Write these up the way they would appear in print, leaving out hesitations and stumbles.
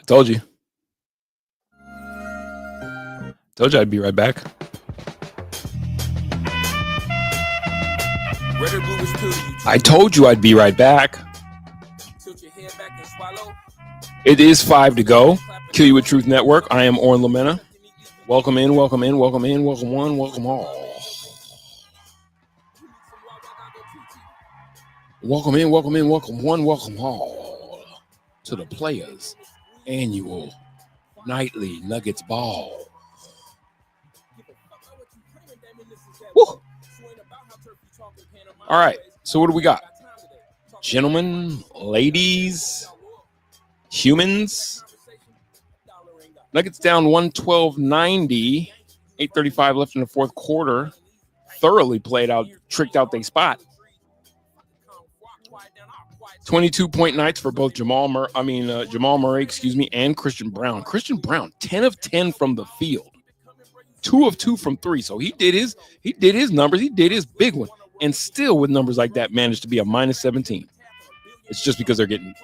Told you. Told you I'd be right back. I told you I'd be right back. It is 5 to go. Kill You with Truth Network. I am Oren Lamena. Welcome in, welcome in, welcome in, welcome one, welcome all. Welcome in, welcome in, welcome one, welcome all to the Players Annual Nightly Nuggets Ball. Woo. All right, so what do we got? Gentlemen, ladies, humans. Nuggets down 112-90, 8:35 left in the fourth quarter. Thoroughly played out, tricked out their spot. 22-point nights for both Jamal Murray, and Christian Brown. Christian Brown, 10 of 10 from the field, 2 of 2 from 3. So he did his numbers, he did his big one, and still with numbers like that managed to be a -17. It's just because they're getting,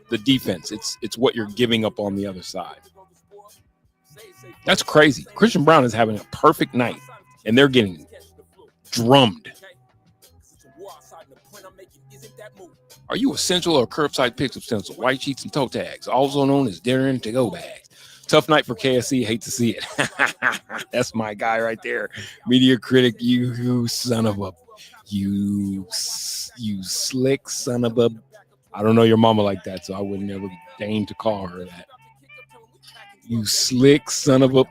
the defense. It's what you're giving up on the other side. That's crazy. Christian Brown is having a perfect night, and they're getting drummed. Are you essential or curbside picks of stencil? White sheets and toe tags, also known as dinner and to-go bags. Tough night for KSC. Hate to see it. That's my guy right there. Media critic, you son of a, you slick son of a. I don't know your mama like that, so I would never deign to call her that. You slick son of a.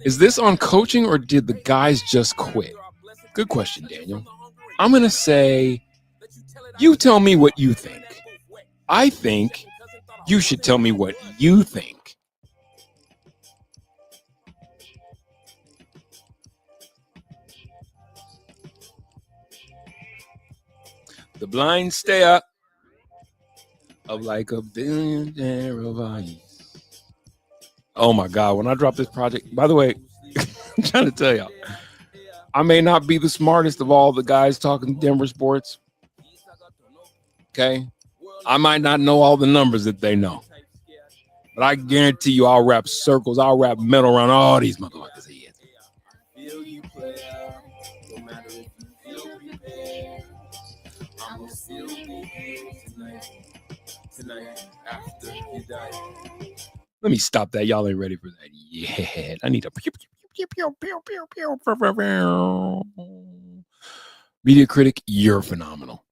Is this on coaching or did the guys just quit? Good question, Daniel. I'm going to say, you tell me what you think. I think you should tell me what you think. The blind stare of like a billionaire of ice. Oh my God, when I drop this project, by the way, I'm trying to tell y'all, I may not be the smartest of all the guys talking Denver sports. Okay. I might not know all the numbers that they know. But I guarantee you I'll wrap circles, I'll wrap metal around all these motherfuckers' heads. Let me stop that. Y'all ain't ready for that yet. I need a media critic. You're phenomenal.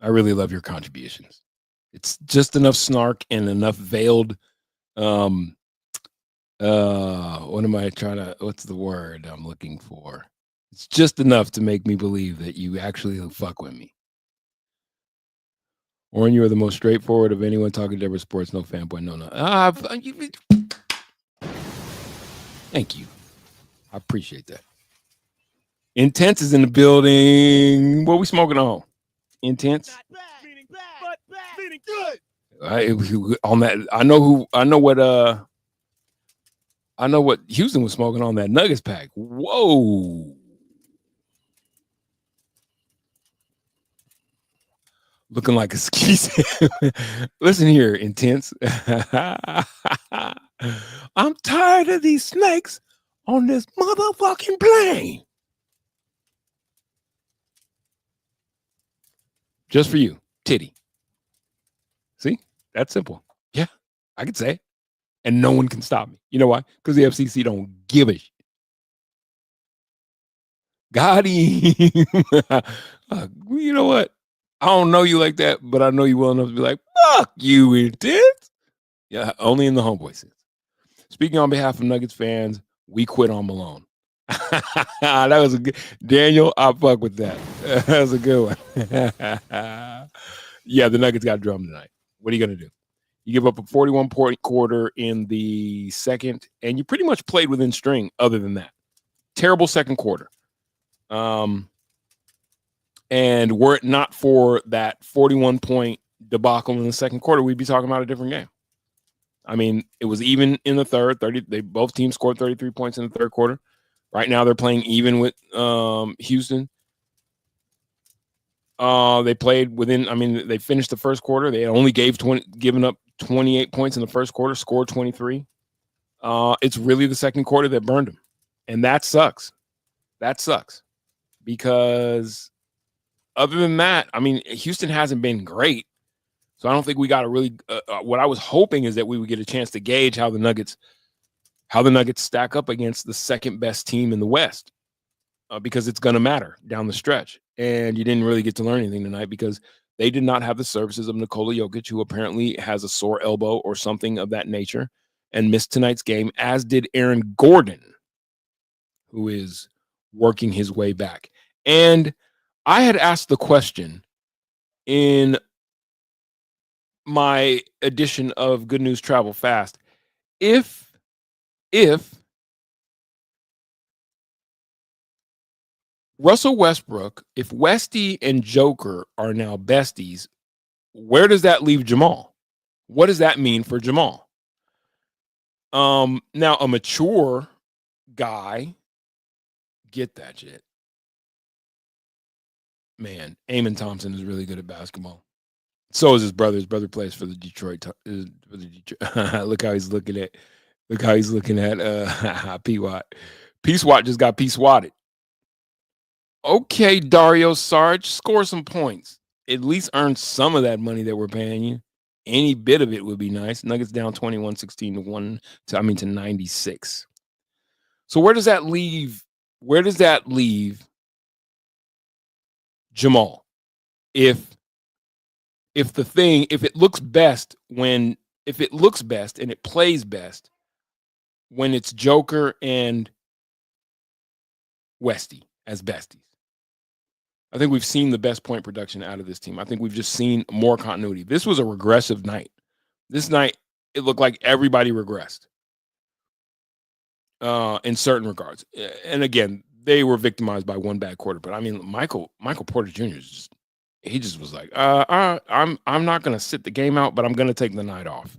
I really love your contributions. It's just enough snark and enough veiled. What am I trying to? What's the word I'm looking for? It's just enough to make me believe that you actually fuck with me. Oren, you are the most straightforward of anyone talking Denver sports. No fanboy. No. Thank you. I appreciate that. Intense is in the building. What are we smoking on? Intense. On that, I know what Houston was smoking on that Nuggets pack. Whoa. Looking like a ski. Listen here, Intense. I'm tired of these snakes on this motherfucking plane. Just for you, titty. See? That's simple. Yeah, I could say it. And no one can stop me. You know why? Because the FCC don't give a shit. Got him. You know what? I don't know you like that, but I know you well enough to be like, fuck you, Intense. Yeah, only in the homeboy sense. Speaking on behalf of Nuggets fans, we quit on Malone. That was a good Daniel. I fuck with that. That was a good one. Yeah, the Nuggets got drummed tonight. What are you gonna do? You give up a 41-point quarter in the second, and you pretty much played within string. Other than that, terrible second quarter. And were it not for that 41-point debacle in the second quarter, we'd be talking about a different game. I mean, it was even in the third. Both teams scored 33 points in the third quarter. Right now, they're playing even with Houston. They played within. I mean, they finished the first quarter. They only given up 28 points in the first quarter. Scored 23. It's really the second quarter that burned them, and that sucks. That sucks because other than that, I mean, Houston hasn't been great. So I don't think we got a really. What I was hoping is that we would get a chance to gauge how the Nuggets stack up against the second best team in the West, because it's going to matter down the stretch. And you didn't really get to learn anything tonight because they did not have the services of Nikola Jokic, who apparently has a sore elbow or something of that nature, and missed tonight's game, as did Aaron Gordon, who is working his way back. And I had asked the question in my edition of Good News Travel Fast, if Russell Westbrook, if Westy and Joker are now besties, where does that leave Jamal? What does that mean for Jamal? Now a mature guy, get that shit. Man, Amen Thompson is really good at basketball. So is his brother. His brother plays for the Detroit. Look how he's looking at. Look how he's looking at P Watt. Peace Watt just got Peace Watted. Okay, Dario Sarge, score some points. At least earn some of that money that we're paying you. Any bit of it would be nice. Nuggets down 21-16 to 96. So where does that leave? Where does that leave Jamal? If it looks best and it plays best when it's Joker and Westy as besties. I think we've seen the best point production out of this team. I think we've just seen more continuity. This was a regressive night. This night, it looked like everybody regressed in certain regards. And again, they were victimized by one bad quarter. But I mean, Michael Porter Jr. just was like, I'm not going to sit the game out, but I'm going to take the night off.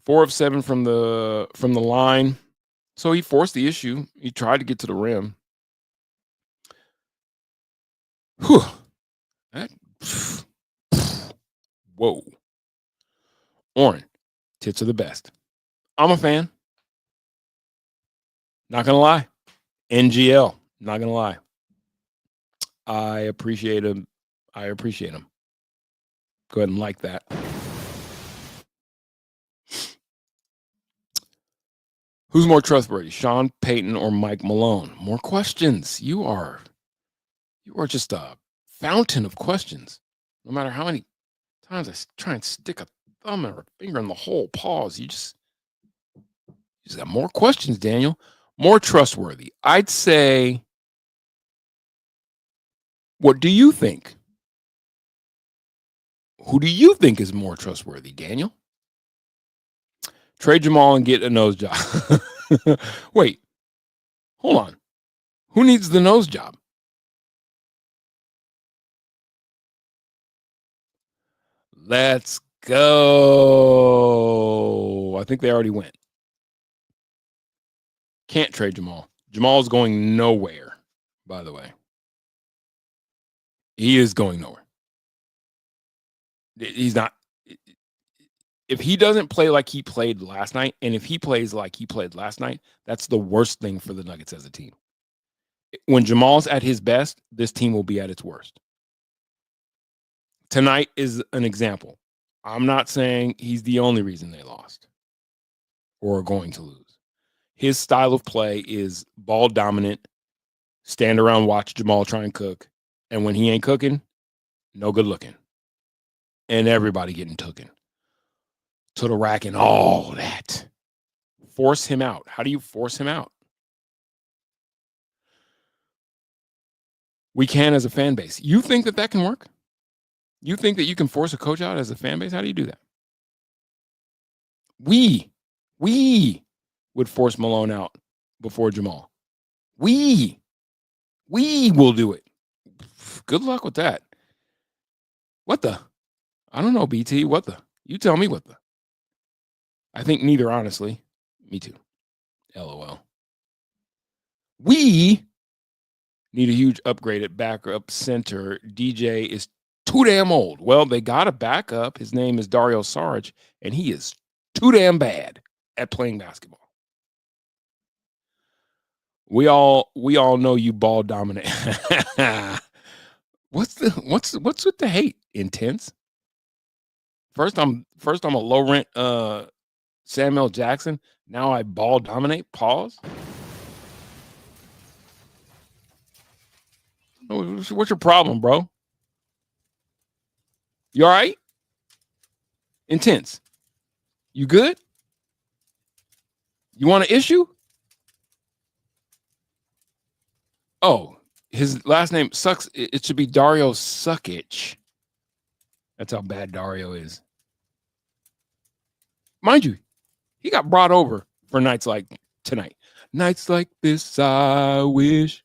4 of 7 from the line. So he forced the issue. He tried to get to the rim. Whew. Whoa. Oren, tits are the best. I'm a fan. Not going to lie. NGL, not going to lie. I appreciate him. Go ahead and like that. Who's more trustworthy, Sean Payton or Mike Malone? More questions. You are just a fountain of questions. No matter how many times I try and stick a thumb or a finger in the hole, pause. You just got more questions, Daniel. More trustworthy. I'd say, what do you think? Who do you think is more trustworthy, Daniel? Trade Jamal and get a nose job. Wait, hold on. Who needs the nose job? Let's go. I think they already went. Can't trade Jamal. Jamal's going nowhere, by the way. He is going nowhere. He's not. If he doesn't play like he played last night, and if he plays like he played last night, that's the worst thing for the Nuggets as a team. When Jamal's at his best, this team will be at its worst. Tonight is an example. I'm not saying he's the only reason they lost or are going to lose. His style of play is ball dominant, stand around, watch Jamal try and cook. And when he ain't cooking, no good looking. And everybody getting tooken to the rack and all that. Force him out. How do you force him out? We can as a fan base. You think that can work? You think that you can force a coach out as a fan base? How do you do that? We would force Malone out before Jamal. We will do it. Good luck with that. What the? I don't know, BT. What the? You tell me what the. I think neither, honestly. Me too. LOL. We Need a huge upgrade at backup center. DJ is too damn old. Well, they got a backup. His name is Dario Saric, and he is too damn bad at playing basketball. We all know you ball dominate. What's with the hate? Intense. First I'm a low rent Samuel Jackson. Now I ball dominate. Pause. What's your problem, bro? You all right? Intense. You good? You want an issue? Oh, his last name sucks. It should be Dario Sukic. That's how bad Dario is. Mind you, he got brought over for nights like tonight. Nights like this, I wish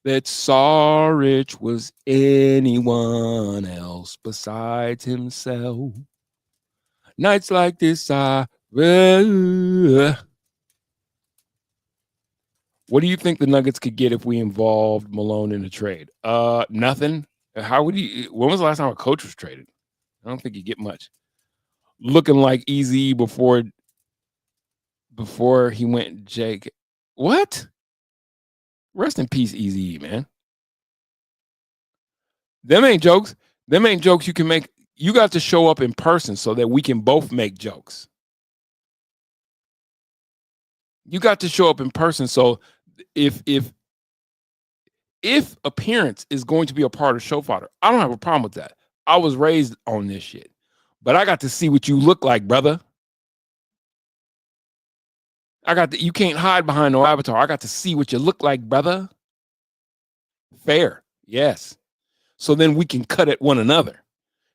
that Saric was anyone else besides himself. Nights like this, I wish. What do you think the Nuggets could get if we involved Malone in a trade? Nothing. How would he? When was the last time a coach was traded? I don't think you get much. Looking like Easy before he went Jake. What? Rest in peace, Easy, man. Them ain't jokes. Them ain't jokes you can make. You got to show up in person so that we can both make jokes. You got to show up in person. So if appearance is going to be a part of show fodder, I don't have a problem with that. I was raised on this shit, but I got to see what you look like, brother. You can't hide behind no avatar. I got to see what you look like, brother. Fair. Yes. So then we can cut at one another.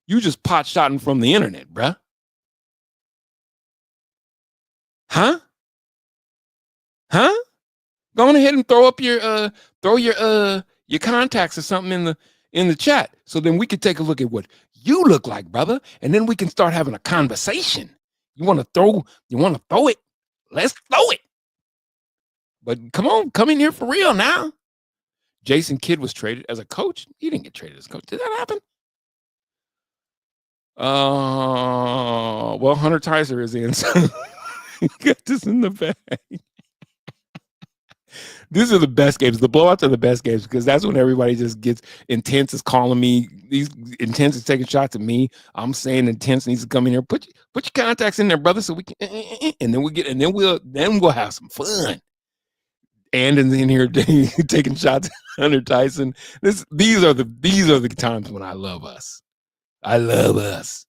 You just pot shotting from the internet, bruh. Huh? Go on ahead and throw up your contacts or something in the chat, so then we can take a look at what you look like, brother, and then we can start having a conversation. You want to throw it? Let's throw it. But come on, come in here for real now. Jason Kidd was traded as a coach. He didn't get traded as a coach. Did that happen? Well, Hunter Tyser is in. So got this in the bag. These are the best games. The blowouts are the best games because that's when everybody just gets intense. Is calling me. These intense is taking shots at me. I'm saying intense needs to come in here. Put your contacts in there, brother, so we can. And then we'll have some fun. And in here taking shots at Hunter Tyson. These are the times when I love us. I love us.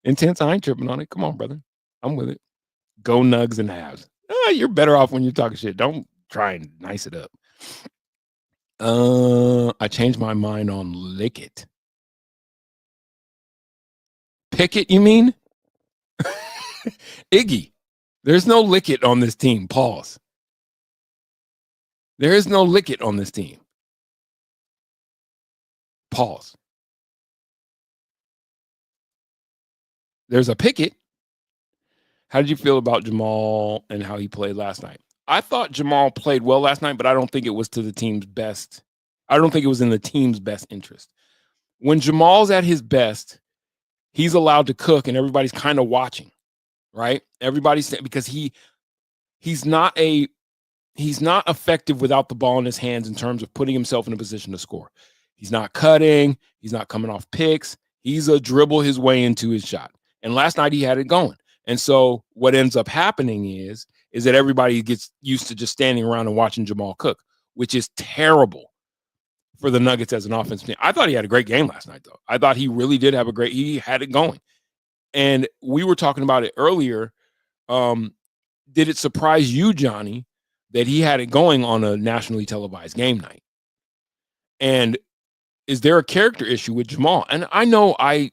Intense. I ain't tripping on it. Come on, brother. I'm with it. Go Nugs and Habs. You're better off when you're talking shit. Don't try and nice it up. I changed my mind on lick it. Pick it, you mean? Iggy. There's no lick it on this team. Pause. There is no lick it on this team. Pause. There's a Pickett. How did you feel about Jamal and how he played last night? I thought Jamal played well last night, but I don't think it was to the team's best. I don't think it was in the team's best interest. When Jamal's at his best, he's allowed to cook and everybody's kind of watching, right? Everybody's because he's not effective without the ball in his hands in terms of putting himself in a position to score. He's not cutting. He's not coming off picks. He's a dribble his way into his shot. And last night he had it going. And so what ends up happening is that everybody gets used to just standing around and watching Jamal cook, which is terrible for the Nuggets as an offensive team. I thought he had a great game last night, though. I thought he really did have he had it going. And we were talking about it earlier. Did it surprise you, Johnny, that he had it going on a nationally televised game night? And is there a character issue with Jamal? And I know I'm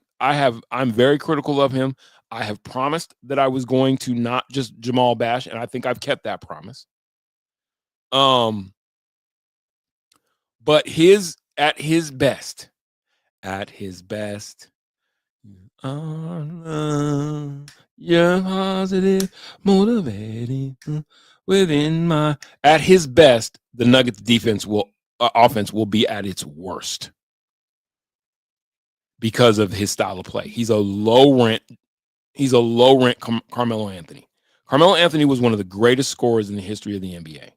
very critical of him. I have promised that I was going to not just Jamal bash, and I think I've kept that promise. But at his best, you're positive, motivating within my. At his best, the Nuggets offense will be at its worst because of his style of play. He's a low rent Carmelo Anthony. Carmelo Anthony was one of the greatest scorers in the history of the NBA.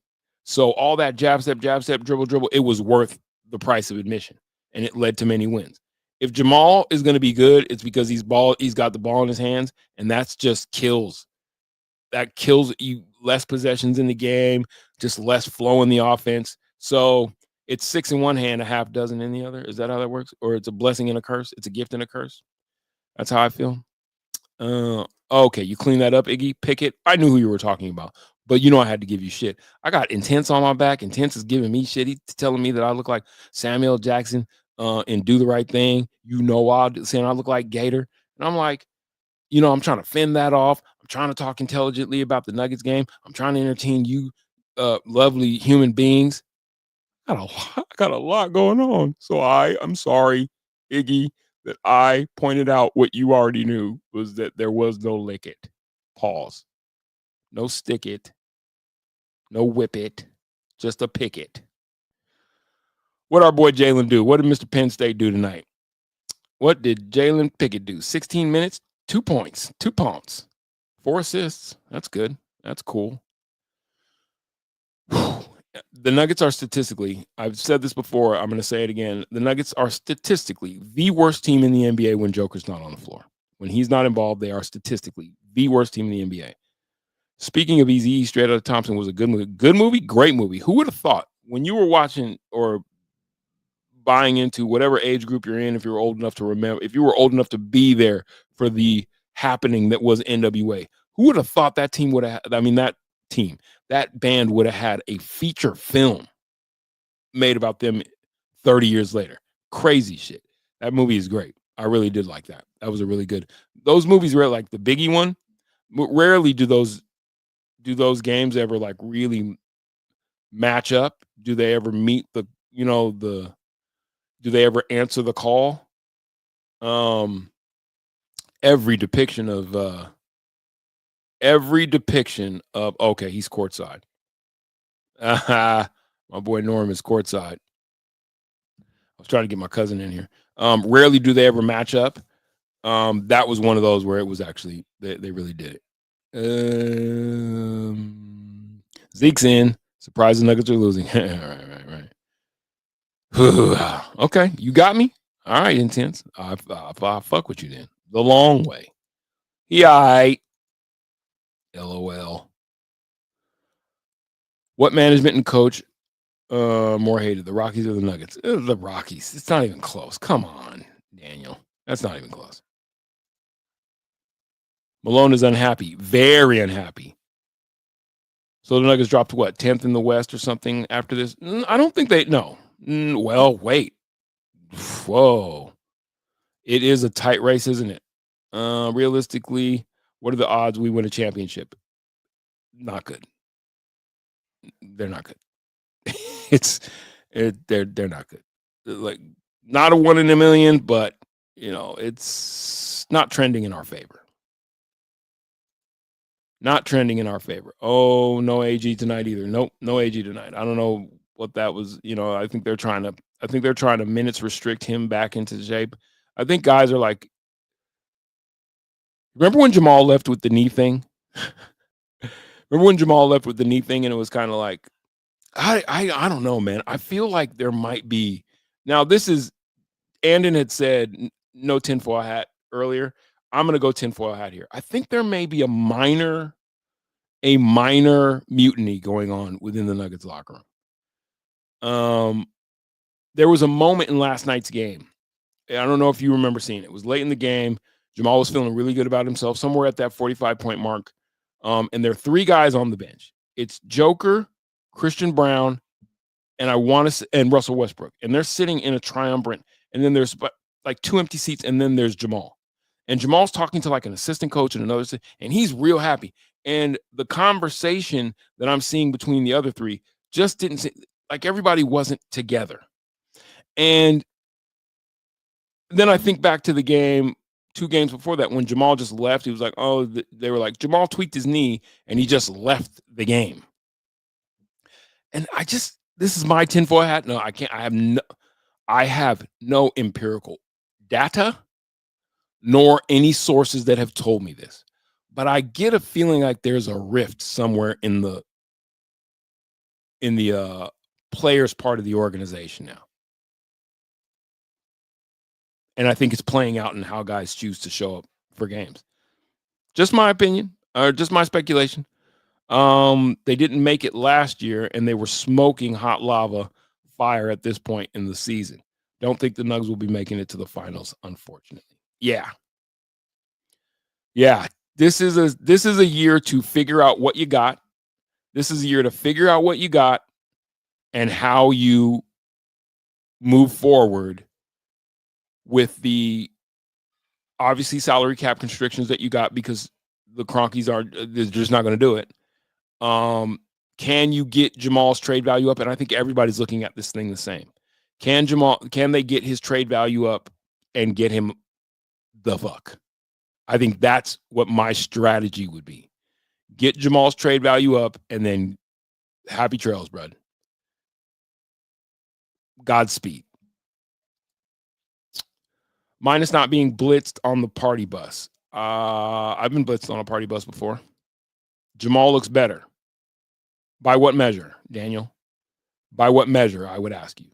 So all that jab step, dribble, it was worth the price of admission, and it led to many wins. If Jamal is going to be good, it's because he's got the ball in his hands, and that's just kills. That kills you. Less possessions in the game, just less flow in the offense. So it's 6 in one hand, a half dozen in the other. Is that how that works? Or it's a blessing and a curse? It's a gift and a curse. That's how I feel. Okay, you clean that up, Iggy Pickett. I knew who you were talking about, but you know I had to give you shit. I got Intense on my back. Intense is giving me shit. He's telling me that I look like Samuel Jackson and Do the Right Thing. You know, saying I look like Gator, and I'm like, I'm trying to fend that off. I'm trying to talk intelligently about the Nuggets game. I'm trying to entertain you, lovely human beings. I got a lot going on, so I'm sorry, Iggy, that I pointed out what you already knew was that there was no lick it. Pause. No stick it. No whip it. Just a pick it. What our boy Jalen do? What did Mr. Penn State do tonight? What did Jalen Pickett do? 16 minutes, 2 points, 2 punts, 4 assists. That's good. That's cool. The Nuggets are statistically, I've said this before, I'm going to say it again. The Nuggets are statistically the worst team in the NBA when Joker's not on the floor. When he's not involved, they are statistically the worst team in the NBA. Speaking of Easy, Straight Outta Compton was a good movie. Good movie, great movie. Who would have thought when you were watching or buying into whatever age group you're in, if you were old enough to remember, if you were old enough to be there for the happening that was NWA, who would have thought that team would have, that band would have had a feature film made about them 30 years later? Crazy shit. That movie is great. I really did like that. That was a really good. Those movies were like the Biggie one. Rarely do those games ever like really match up. Do they ever meet do they ever answer the call? Every depiction of okay, he's courtside. My boy Norm is courtside. I was trying to get my cousin in here. Rarely do they ever match up. That was one of those where it was actually they really did it. Zeke's in. Surprise, the Nuggets are losing. right. Okay, you got me. All right, Intense. I fuck with you then. The long way. Yeah. LOL. What management and coach more hated, the Rockies or the Nuggets? The Rockies. It's not even close. Come on, Daniel. That's not even close. Malone is unhappy. Very unhappy. So the Nuggets dropped what, 10th in the West or something after this? I don't think no. Well, wait. Whoa. It is a tight race, isn't it? Realistically, what are the odds we win a championship? Not good. They're not good. They're not good. Like, not a 1 in a million, but it's not trending in our favor. Not trending in our favor. Oh, no AG tonight either. Nope, no AG tonight. I don't know what that was. I think they're trying to minutes restrict him back into shape. I think guys are like, remember when Jamal left with the knee thing? Remember when Jamal left with the knee thing, and it was kind of like, I don't know, man. I feel like there might be. Now, this is, Andon had said no tinfoil hat earlier. I'm going to go tinfoil hat here. I think there may be a minor mutiny going on within the Nuggets locker room. There was a moment in last night's game. I don't know if you remember seeing it. It was late in the game. Jamal was feeling really good about himself, somewhere at that 45-point mark. And there are 3 guys on the bench. It's Joker, Christian Brown, and Russell Westbrook. And they're sitting in a triumvirate. And then there's like 2 empty seats, and then there's Jamal. And Jamal's talking to like an assistant coach and another, and he's real happy. And the conversation that I'm seeing between the other 3 just didn't seem like everybody wasn't together. And then I think back to the game 2 games before that when Jamal just left. He was like, oh, they were like, Jamal tweaked his knee and he just left the game. And this is my tinfoil hat. No, I can't. I have no empirical data nor any sources that have told me this. But I get a feeling like there's a rift somewhere in the players part of the organization now. And I think it's playing out in how guys choose to show up for games. Just my opinion, or just my speculation. They didn't make it last year, and they were smoking hot lava fire at this point in the season. Don't think the Nugs will be making it to the finals, unfortunately. Yeah. Yeah. This is a year to figure out what you got. This is a year to figure out what you got and how you move forward with the obviously salary cap constrictions that you got because the Cronkies they're just not going to do it. Can you get Jamal's trade value up? And I think everybody's looking at this thing the same. Can they get his trade value up and get him the fuck? I think that's what my strategy would be. Get Jamal's trade value up and then happy trails, bud. Godspeed. Minus not being blitzed on the party bus. I've been blitzed on a party bus before. Jamal looks better. By what measure, Daniel? By what measure, I would ask you.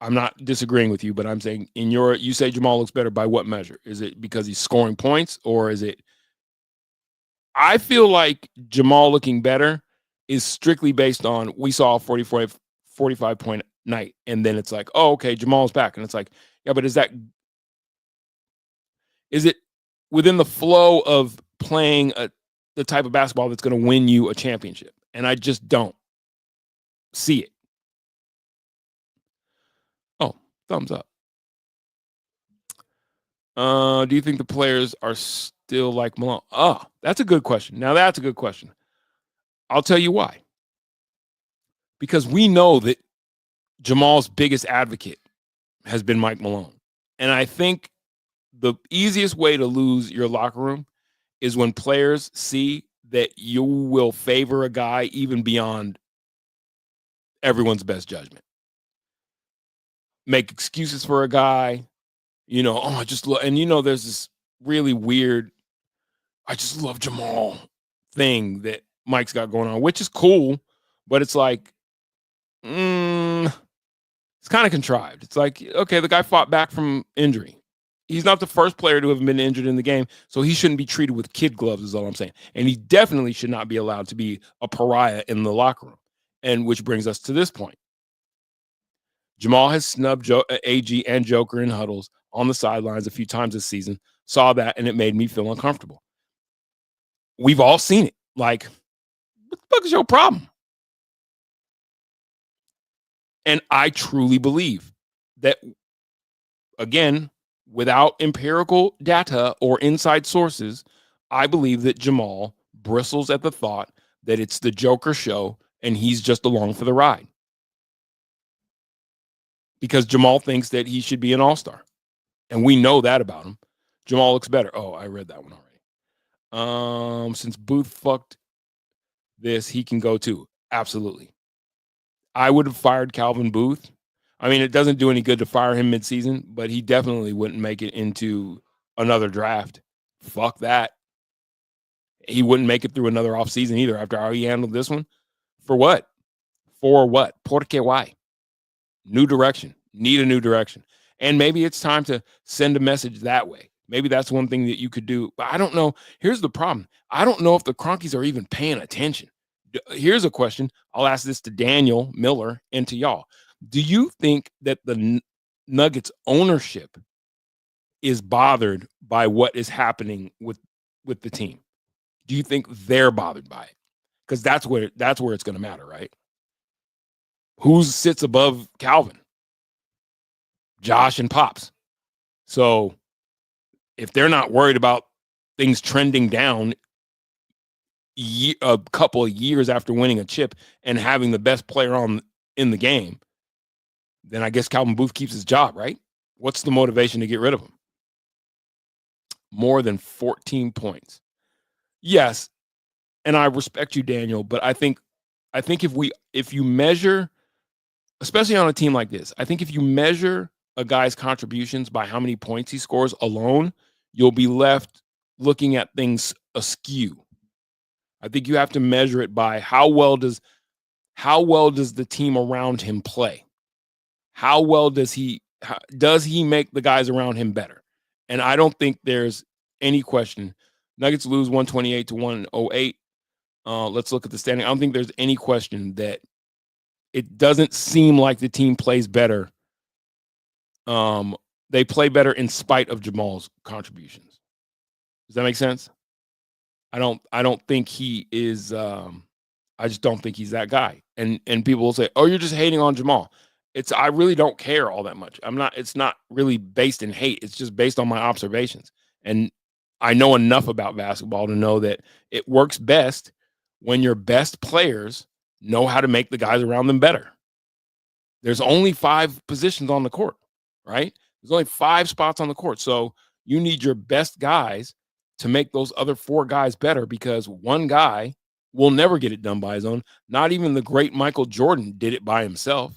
I'm not disagreeing with you, but I'm saying you say Jamal looks better by what measure? Is it because he's scoring points, or is it? I feel like Jamal looking better is strictly based on we saw a 45 point night, and then it's like, oh, okay, Jamal's back. And it's like, yeah, but is it within the flow of playing the type of basketball that's going to win you a championship? And I just don't see it. Oh, thumbs up. Do you think the players are still like Malone? Oh, that's a good question. Now that's a good question. I'll tell you why. Because we know that Jamal's biggest advocate has been Mike Malone. And I think the easiest way to lose your locker room is when players see that you will favor a guy even beyond everyone's best judgment. Make excuses for a guy, I just love, and there's this really weird, I just love Jamal thing that Mike's got going on, which is cool, but it's like, it's kind of contrived. It's like, okay, the guy fought back from injury. He's not the first player to have been injured in the game, so he shouldn't be treated with kid gloves, is all I'm saying. And he definitely should not be allowed to be a pariah in the locker room. And which brings us to this point. Jamal has snubbed AG and Joker in huddles on the sidelines a few times this season. Saw that, and it made me feel uncomfortable. We've all seen it. Like, what the fuck is your problem? And I truly believe that, again, without empirical data or inside sources, I believe that Jamal bristles at the thought that it's the Joker show and he's just along for the ride. Because Jamal thinks that he should be an all-star. And we know that about him. Jamal looks better. Oh, I read that one already. Since Booth fucked this, he can go too. Absolutely. I would have fired Calvin Booth. I mean, it doesn't do any good to fire him midseason, but he definitely wouldn't make it into another draft. Fuck that. He wouldn't make it through another offseason either after how he handled this one. For what? For what? Porque why? New direction. Need a new direction. And maybe it's time to send a message that way. Maybe that's one thing that you could do. But I don't know. Here's the problem. I don't know if the Cronkies are even paying attention. Here's a question. I'll ask this to Daniel Miller and to y'all. Do you think that the Nuggets ownership is bothered by what is happening with the team? Do you think they're bothered by it? Because that's where it's going to matter, right? Who sits above Calvin? Josh and Pops. So if they're not worried about things trending down a couple of years after winning a chip and having the best player in the game, then I guess Calvin Booth keeps his job, right? What's the motivation to get rid of him? More than 14 points. Yes, and I respect you, Daniel, but I think if you measure especially on a team like this. I think if you measure a guy's contributions by how many points he scores alone, you'll be left looking at things askew. I think you have to measure it by how well does the team around him play? How well does he make the guys around him better? And I don't think there's any question. Nuggets lose 128 to 108. Let's look at the standing. I don't think there's any question that it doesn't seem like the team plays better. They play better in spite of Jamal's contributions. Does that make sense? I don't think he is. I just don't think he's that guy. And people will say, "Oh, you're just hating on Jamal." I really don't care all that much. It's not really based in hate. It's just based on my observations. And I know enough about basketball to know that it works best when your best players know how to make the guys around them better. There's only 5 positions on the court, right? There's only 5 spots on the court. So you need your best guys to make those other 4 guys better, because one guy will never get it done by his own. Not even the great Michael Jordan did it by himself.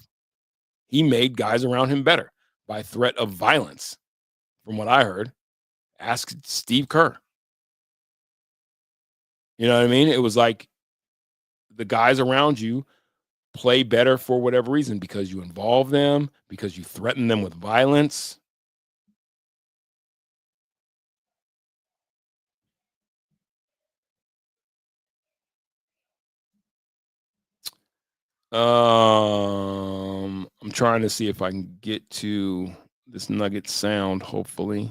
He made guys around him better by threat of violence, from what I heard. Ask Steve Kerr. You know what I mean? It was like the guys around you play better for whatever reason, because you involve them, because you threaten them with violence. I'm trying to see if I can get to this Nugget sound, hopefully.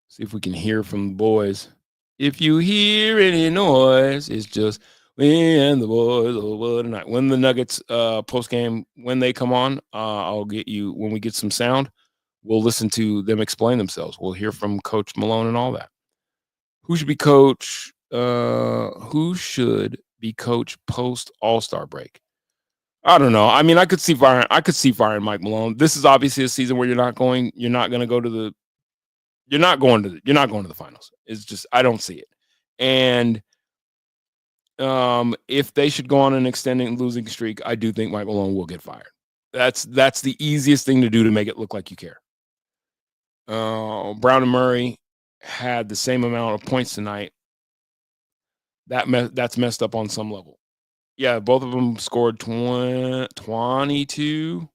See if we can hear from the boys. If you hear any noise, it's just me and the boys over tonight. When the Nuggets post game, when they come on, I'll get you, when we get some sound, we'll listen to them explain themselves. We'll hear from Coach Malone and all that. Who should be coach? Who should be coach post All-Star break? I don't know. I mean, I could see firing Mike Malone. This is obviously a season where you're not going to the finals. It's just, I don't see it. And if they should go on an extending losing streak, I do think Mike Malone will get fired. That's the easiest thing to do to make it look like you care. Brown and Murray had the same amount of points tonight. That's messed up on some level. Yeah, both of them scored 22.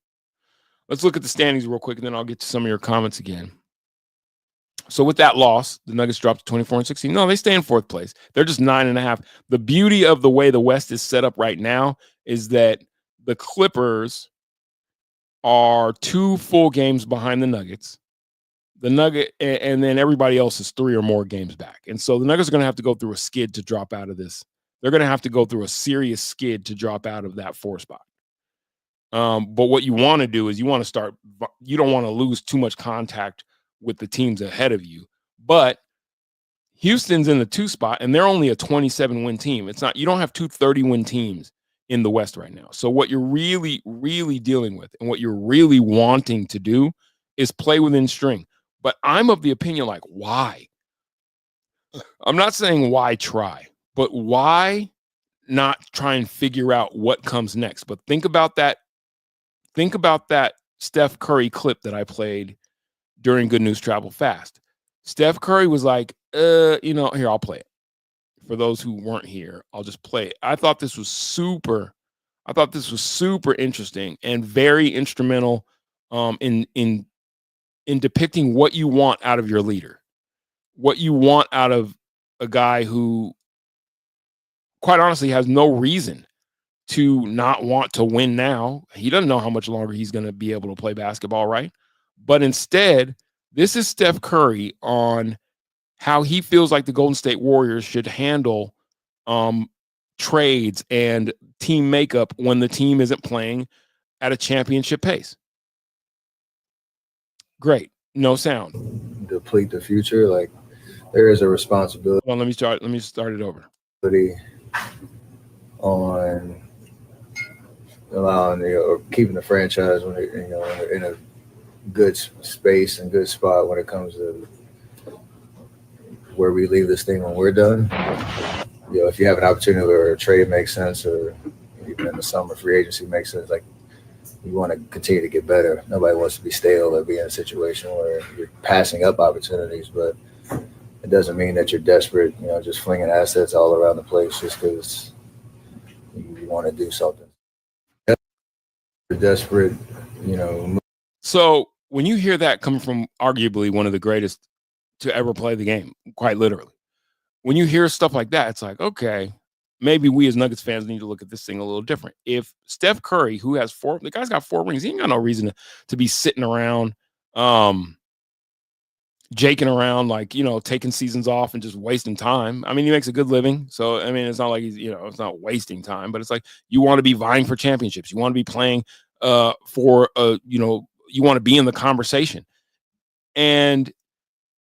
Let's look at the standings real quick, and then I'll get to some of your comments again. So with that loss, the Nuggets dropped to 24-16. No, they stay in 4th place. They're just 9.5. The beauty of the way the West is set up right now is that the Clippers are 2 full games behind the Nuggets. And then everybody else is 3 or more games back. And so the Nuggets are going to have to go through a skid to drop out of this. They're going to have to go through a serious skid to drop out of that 4 spot. But what you want to do is you don't want to lose too much contact with the teams ahead of you. But Houston's in the 2 spot, and they're only a 27-win team. You don't have 2 30-win teams in the West right now. So what you're really, really dealing with, and what you're really wanting to do, is play within string. But I'm of the opinion, like, why? I'm not saying why try, but why not try and figure out what comes next? But think about that Steph Curry clip that I played during Good News Travel Fast. Steph Curry was like, here, I'll play it. For those who weren't here, I'll just play it. I thought this was super interesting and very instrumental in depicting what you want out of your leader, what you want out of a guy who, quite honestly, has no reason to not want to win now. He doesn't know how much longer he's going to be able to play basketball, right? But instead, this is Steph Curry on how he feels like the Golden State Warriors should handle trades and team makeup when the team isn't playing at a championship pace. Great. No sound. Deplete the future. Like, there is a responsibility. Well, let me start it over. On allowing, keeping the franchise when in a good space and good spot when it comes to where we leave this thing when we're done. If you have an opportunity where a trade makes sense, or even in the summer free agency makes sense, like, you want to continue to get better. Nobody wants to be stale or be in a situation where you're passing up opportunities, but it doesn't mean that you're desperate, just flinging assets all around the place just because you want to do something. You're desperate, So when you hear that coming from arguably one of the greatest to ever play the game, quite literally, when you hear stuff like that, it's like, okay, maybe we as Nuggets fans need to look at this thing a little different. If Steph Curry, who has the guy's got 4 rings, he ain't got no reason to be sitting around, jaking around, like, taking seasons off and just wasting time. I mean, he makes a good living. So, I mean, it's not like he's, it's not wasting time, but it's like you want to be vying for championships. You want to be playing you want to be in the conversation. And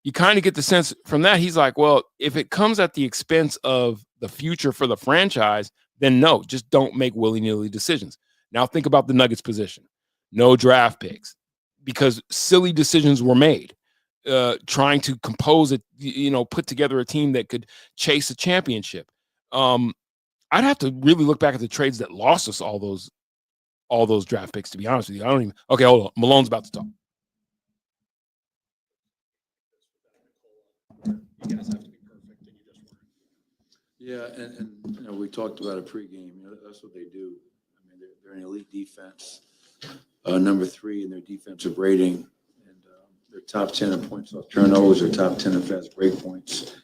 you kind of get the sense from that. He's like, well, if it comes at the expense of the future for the franchise, then no, just don't make willy-nilly decisions. Now think about the Nuggets position. No draft picks because silly decisions were made. Trying to compose it, put together a team that could chase a championship. I'd have to really look back at the trades that lost us all those draft picks, to be honest with you. I don't even. Okay, hold on. Malone's about to talk. You guys have to be perfect, and you just Yeah, weren't. and we talked about a pregame. That's what they do. I mean, they're an elite defense, number 3 in their defensive rating. They're top 10 in points off turnovers. They're top 10 in fast break points.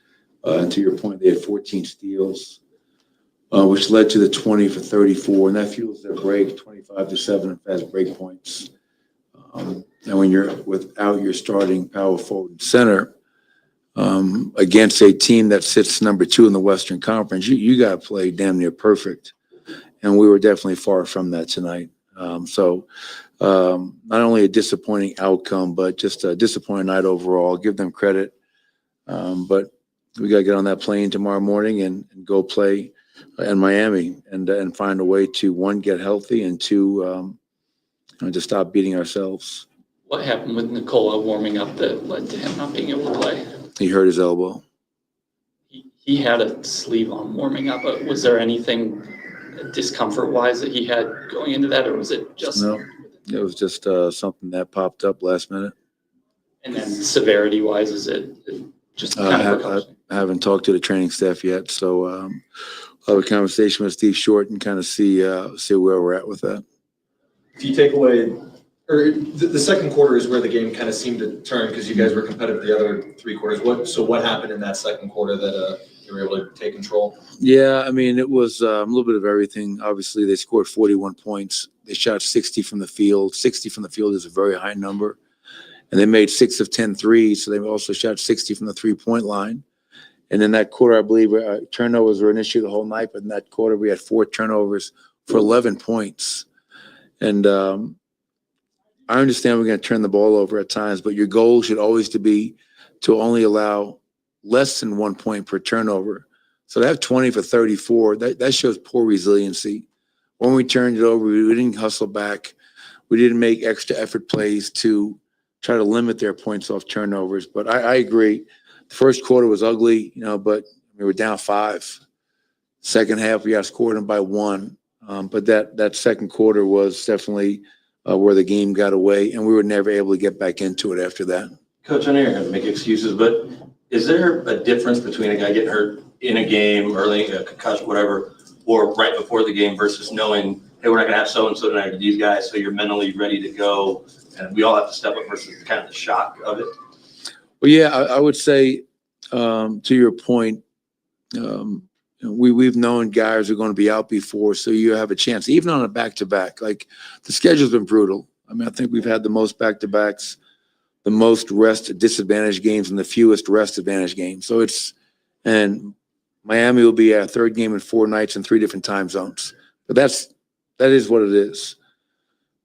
And to your point, they had 14 steals, which led to the 20 for 34, and that fuels their break, 25-7 in fast break points. And when you're without your starting power forward and center against a team that sits number 2 in the Western Conference, you got to play damn near perfect. And we were definitely far from that tonight. Not only a disappointing outcome, but just a disappointing night overall. Give them credit. But we got to get on that plane tomorrow morning and go play in Miami and find a way to, 1, get healthy, and 2, to stop beating ourselves. What happened with Nikola warming up that led to him not being able to play? He hurt his elbow. He had a sleeve on warming up. But was there anything discomfort-wise that he had going into that, or was it just? No, it was just something that popped up last minute. And then severity-wise, is it just kind of? I haven't talked to the training staff yet, so I'll have a conversation with Steve Short and kind of see where we're at with that. If you take away, or the second quarter is where the game kind of seemed to turn because you guys were competitive the other 3 quarters. What happened in that second quarter that you were able to take control? Yeah, I mean, it was a little bit of everything. Obviously, they scored 41 points. They shot 60 from the field. 60 from the field is a very high number. And they made 6 of 10 threes, so they also shot 60 from the three-point line. And in that quarter, I believe turnovers were an issue the whole night, but in that quarter, we had 4 turnovers for 11 points. And I understand we're going to turn the ball over at times, but your goal should always be to only allow less than 1 point per turnover. So to have 20 for 34, that shows poor resiliency. When we turned it over, we didn't hustle back. We didn't make extra effort plays to try to limit their points off turnovers. But I agree. The first quarter was ugly, but we were down 5. Second half, we got scored them by 1. But that second quarter was definitely where the game got away, and we were never able to get back into it after that. Coach, I know you're going to make excuses, but is there a difference between a guy getting hurt in a game, early, a concussion, whatever, or right before the game versus knowing, hey, we're not going to have so-and-so tonight or these guys, so you're mentally ready to go, and we all have to step up versus kind of the shock of it? Well, yeah, I would say to your point, we've known guys are going to be out before, so you have a chance, even on a back-to-back. Like, the schedule's been brutal. I mean, I think we've had the most back-to-backs, the most rest disadvantage games, and the fewest rest advantage games. So and Miami will be our 3rd game in 4 nights in 3 different time zones. But that is what it is.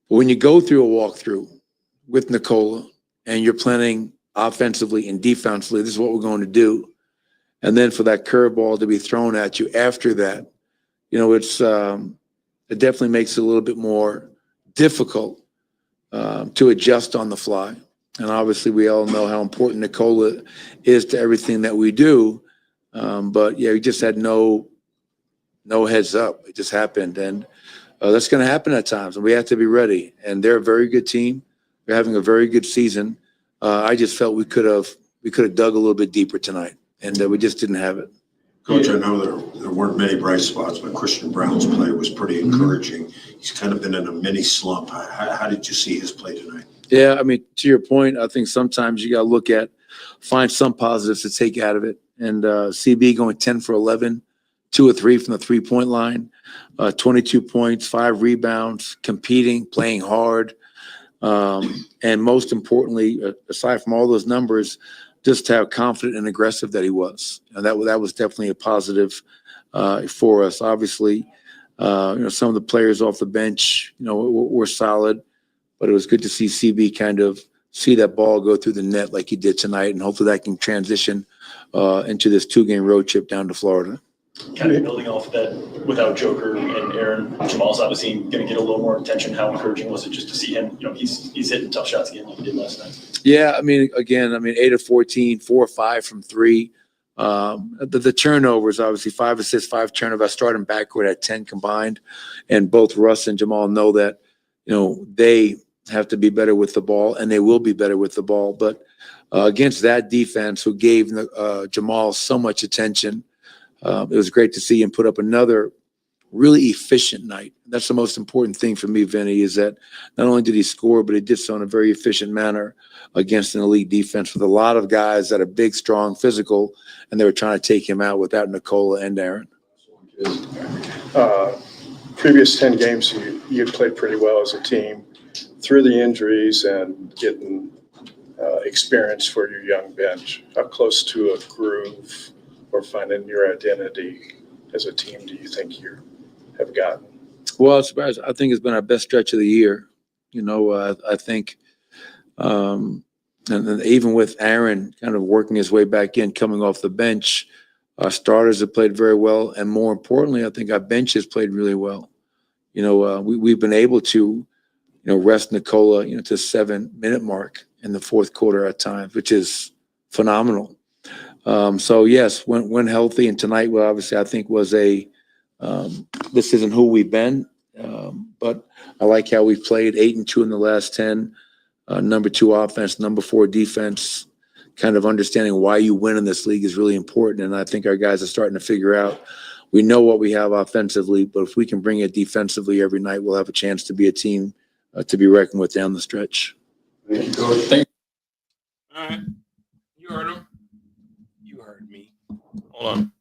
But when you go through a walkthrough with Nikola and you're planning offensively and defensively, this is what we're going to do. And then for that curveball to be thrown at you after that, it definitely makes it a little bit more difficult to adjust on the fly. And obviously, we all know how important Nikola is to everything that we do. But yeah, we just had no heads up. It just happened, and That's going to happen at times, and we have to be ready. And they're a very good team. They're having a very good season. I just felt we could have dug a little bit deeper tonight, and we just didn't have it. Coach, I know there weren't many bright spots, but Christian Brown's play was pretty encouraging. He's kind of been in a mini slump. How did you see his play tonight? Yeah, I mean, to your point, I think sometimes you got to find some positives to take out of it. And CB going 10 for 11, 2 or 3 from the 3-point line, 22 points, 5 rebounds, competing, playing hard. And most importantly, aside from all those numbers, just how confident and aggressive that he was. And that was definitely a positive for us. Obviously, some of the players off the bench, were solid, but it was good to see CB kind of see that ball go through the net like he did tonight, and hopefully that can transition into this 2-game road trip down to Florida. Kind of building off of that, without Joker and Aaron, Jamal's obviously going to get a little more attention. How encouraging was it just to see him? He's hitting tough shots again like he did last night. Yeah, I mean, 8 of 14, 4 or 5 from 3. The turnovers, obviously 5 assists, 5 turnovers. I started backcourt at 10 combined, and both Russ and Jamal know that, they have to be better with the ball, and they will be better with the ball. But against that defense, who gave Jamal so much attention, it was great to see him put up another really efficient night. That's the most important thing for me, Vinny, is that not only did he score, but he did so in a very efficient manner against an elite defense with a lot of guys that are big, strong, physical, and they were trying to take him out without Nikola and Aaron. Previous 10 games, you played pretty well as a team. Through the injuries and getting experience for your young bench, how close to a groove or finding your identity as a team do you think you have gotten? Well, I think it's been our best stretch of the year. I think, and then even with Aaron kind of working his way back in, coming off the bench, our starters have played very well, and more importantly, I think our bench has played really well. We've been able to, rest Nikola, to 7-minute mark in the fourth quarter at times, which is phenomenal. So yes, when healthy, and tonight, well, obviously, I think was this isn't who we've been, but I like how we've played 8-2 in the last 10. Number 2 offense, number 4 defense. Kind of understanding why you win in this league is really important, and I think our guys are starting to figure out. We know what we have offensively, but if we can bring it defensively every night, we'll have a chance to be a team to be reckoned with down the stretch. Thank you, Coach. All right. You heard him. You heard me. Hold on.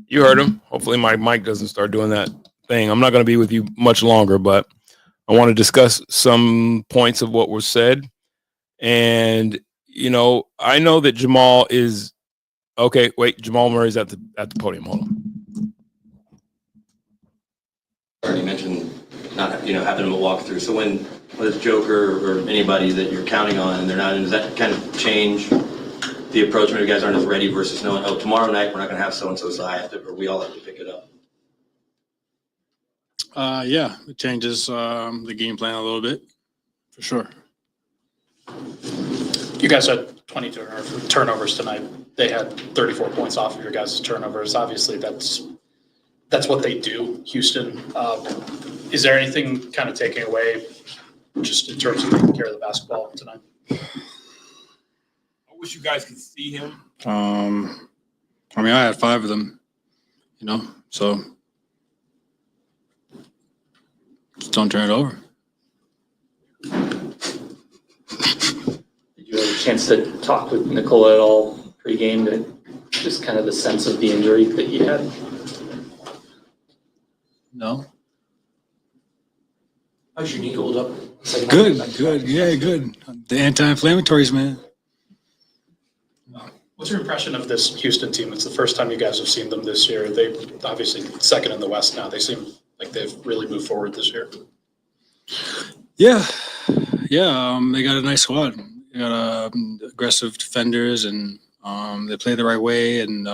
You heard him. Hopefully my mic doesn't start doing that thing. I'm not going to be with you much longer, but I want to discuss some points of what was said. And, I know that Jamal is – okay, wait. Jamal Murray's at the podium. Hold on. Already mentioned not, having them walk through. So when it's Joker or anybody that you're counting on and they're not, does that kind of change the approach when you guys aren't as ready versus knowing, tomorrow night we're not going to have so-and-so, so I have to, or we all have to pick it up? Yeah, it changes the game plan a little bit, for sure. You guys had 20 turnovers tonight. They had 34 points off of your guys' turnovers. Obviously, that's what they do, Houston. Is there anything kind of taking away just in terms of taking care of the basketball tonight? I wish you guys could see him. I had 5 of them, so just don't turn it over. Did you have a chance to talk with Nikola at all pregame, just kind of the sense of the injury that he had? No. How's your knee hold up? Good. Yeah, good. The anti-inflammatories, man. What's your impression of this Houston team? It's the first time you guys have seen them this year. They obviously second in the West now. They seem like they've really moved forward this year. Yeah. They got a nice squad. They got aggressive defenders, and they play the right way, and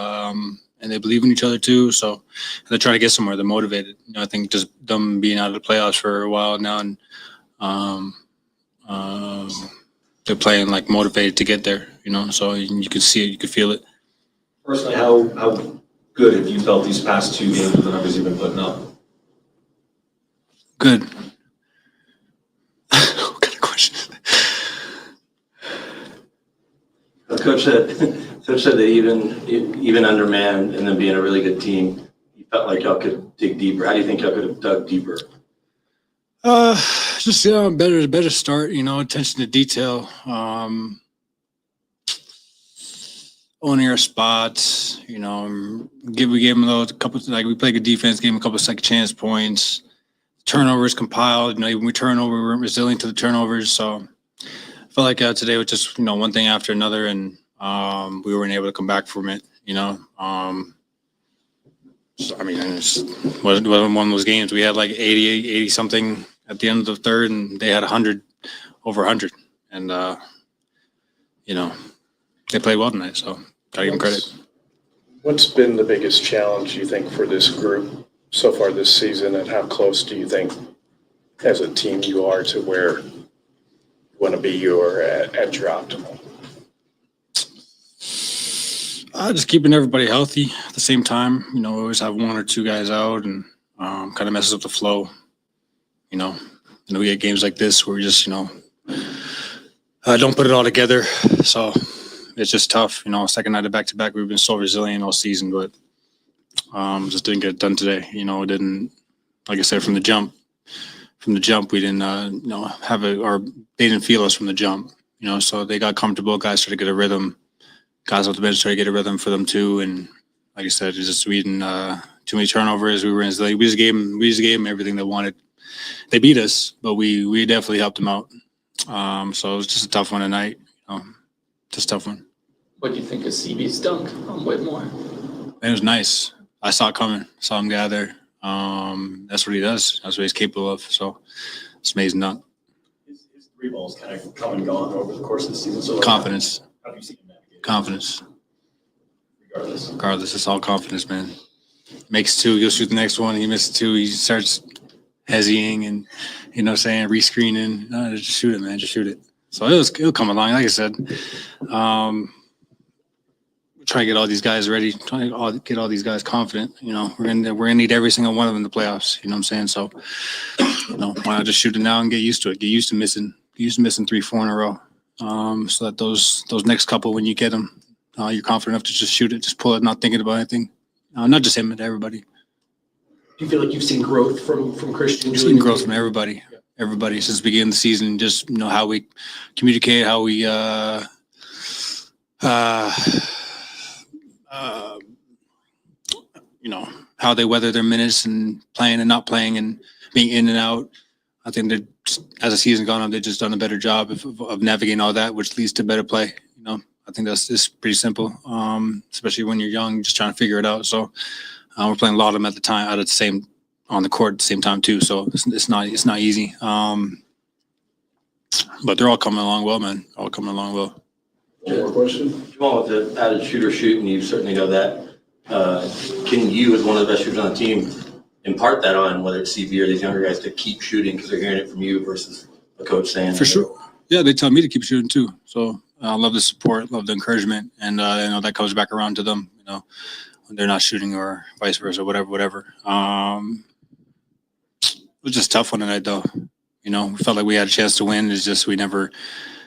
they believe in each other too. So they're trying to get somewhere. They're motivated. I think just them being out of the playoffs for a while now, and they're playing like motivated to get there. So you can see it, you can feel it. Personally, how good have you felt these past 2 games with the numbers you've been putting up? Good. What kind of question? Coach said that even undermanned and then being a really good team, you felt like y'all could dig deeper. How do you think y'all could have dug deeper? Just better start. Attention to detail. Owning our spots. We gave them a couple. Like we played good defense, gave them a couple of second chance points. Turnovers compiled. When we turn over, we weren't resilient to the turnovers. So I felt like today was just one thing after another, and we weren't able to come back from it. So, it wasn't one of those games. We had like 80 something at the end of the third, and they had over 100, and they played well tonight. So gotta give them credit. What's been the biggest challenge you think for this group so far this season, and how close do you think as a team you are to where you want to be or at your optimal? Just keeping everybody healthy at the same time. We always have one or two guys out, and kind of messes up the flow. We get games like this where we just don't put it all together. So it's just tough. Second night of back-to-back, we've been so resilient all season, but just didn't get it done today. It didn't, like I said, from the jump, we didn't, they didn't feel us from the jump, so they got comfortable. Guys started to get a rhythm. Guys off the bench started to get a rhythm for them too. And like I said, it's just we didn't, too many turnovers. We just gave them everything they wanted. They beat us, but we definitely helped them out. So it was just a tough one tonight. Just a tough one. What do you think of CB's dunk on Whitmore? It was nice. I saw it coming. Saw him gather. That's what he does. That's what he's capable of. So it's amazing dunk. His three balls kind of come and gone over the course of the season. So Confidence. How do you see him navigate? Confidence. Regardless, it's all confidence, man. Makes two, he'll shoot the next one. He misses two, he starts hesitating and rescreening. No, just shoot it, man. Just shoot it. So it'll come along. Like I said, trying to get all these guys ready. Trying to get all these guys confident. We're gonna need every single one of them in the playoffs. You know what I'm saying? So, why not just shoot it now and get used to it? Get used to missing 3-4 in a row. So that those next couple, when you get them, you're confident enough to just shoot it, just pull it, not thinking about anything. Not just him, but everybody. Do you feel like you've seen growth from Christian? We've seen growth from everybody. Everybody since the beginning of the season. Just how we communicate, how we how they weather their minutes and playing and not playing and being in and out. I think that as the season gone on, they've just done a better job of navigating all that, which leads to better play. I think that's just pretty simple, especially when you're young, just trying to figure it out. So we're playing a lot of them on the court at the same time too. So it's not easy. But they're all coming along well, man. All coming along well. One more question. Jamal, with the added shoot, and you certainly know that. Can you, as one of the best shooters on the team, impart that on whether it's CB or these younger guys to keep shooting because they're hearing it from you versus a coach saying? For sure. Yeah, they tell me to keep shooting too. So I love the support, love the encouragement, and that comes back around to them. When they're not shooting or vice versa, whatever. It was just a tough one tonight, though. We felt like we had a chance to win. It's just we never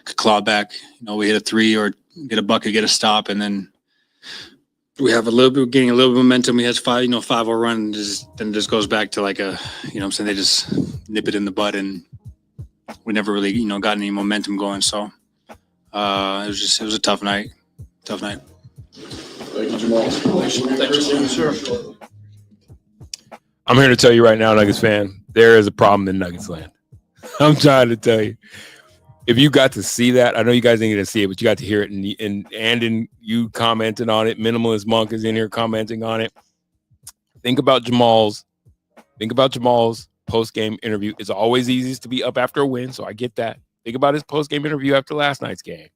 could claw back. We hit a three or get a bucket, get a stop, and then we have getting a little bit of momentum. We had 5-0 run, and then it just goes back to like a, they just nip it in the bud, and we never really, got any momentum going. So it was a tough night. Tough night. Thank you, Jamal. Sure. I'm here to tell you right now, Nuggets fan, there is a problem in Nuggets land. I'm trying to tell you. If you got to see that, I know you guys didn't get to see it, but you got to hear it, and you commented on it. Minimalist Monk is in here commenting on it. Think about Jamal's post-game interview. It's always easiest to be up after a win, so I get that. Think about his post-game interview after last night's game.